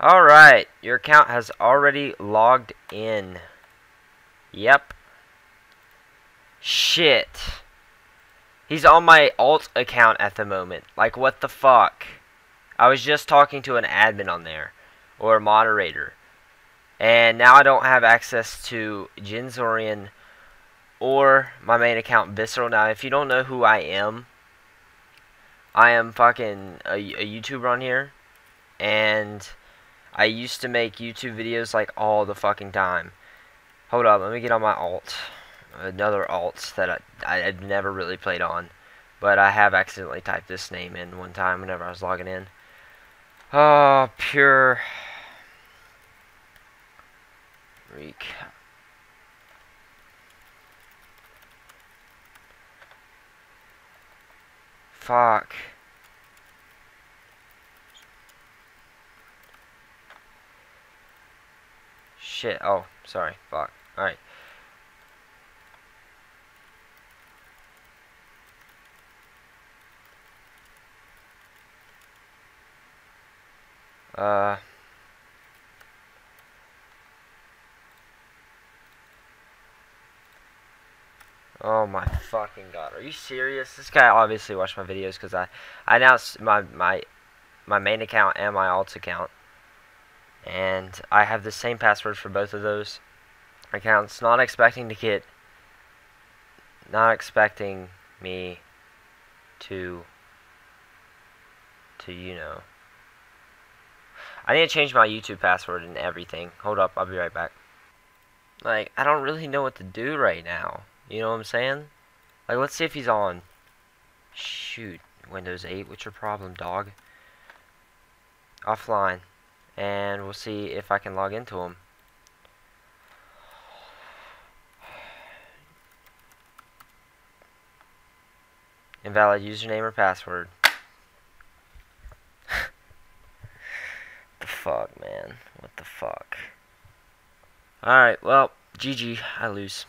Alright, your account has already logged in. Yep. Shit. He's on my alt account at the moment. Like, what the fuck? I was just talking to an admin on there. Or a moderator. And now I don't have access to Jinzorian or my main account, Visceral. Now, if you don't know who I am fucking a YouTuber on here. And I used to make YouTube videos like all the fucking time. Hold up, let me get on my alt. Another alt that I've never really played on. But I have accidentally typed this name in one time whenever I was logging in. Oh, pure Reek. Fuck. Shit. Oh, sorry. Fuck. Alright. Oh my fucking god. Are you serious? This guy obviously watched my videos because I announced my main account and my alt account. And I have the same password for both of those accounts. Not expecting me to you know. I need to change my YouTube password and everything. Hold up, I'll be right back. Like, I don't really know what to do right now. You know what I'm saying? Like, let's see if he's on. Shoot. Windows 8, what's your problem, dog? Offline. And we'll see if I can log into him. Invalid username or password. The fuck, man? What the fuck? Alright, well, GG. I lose.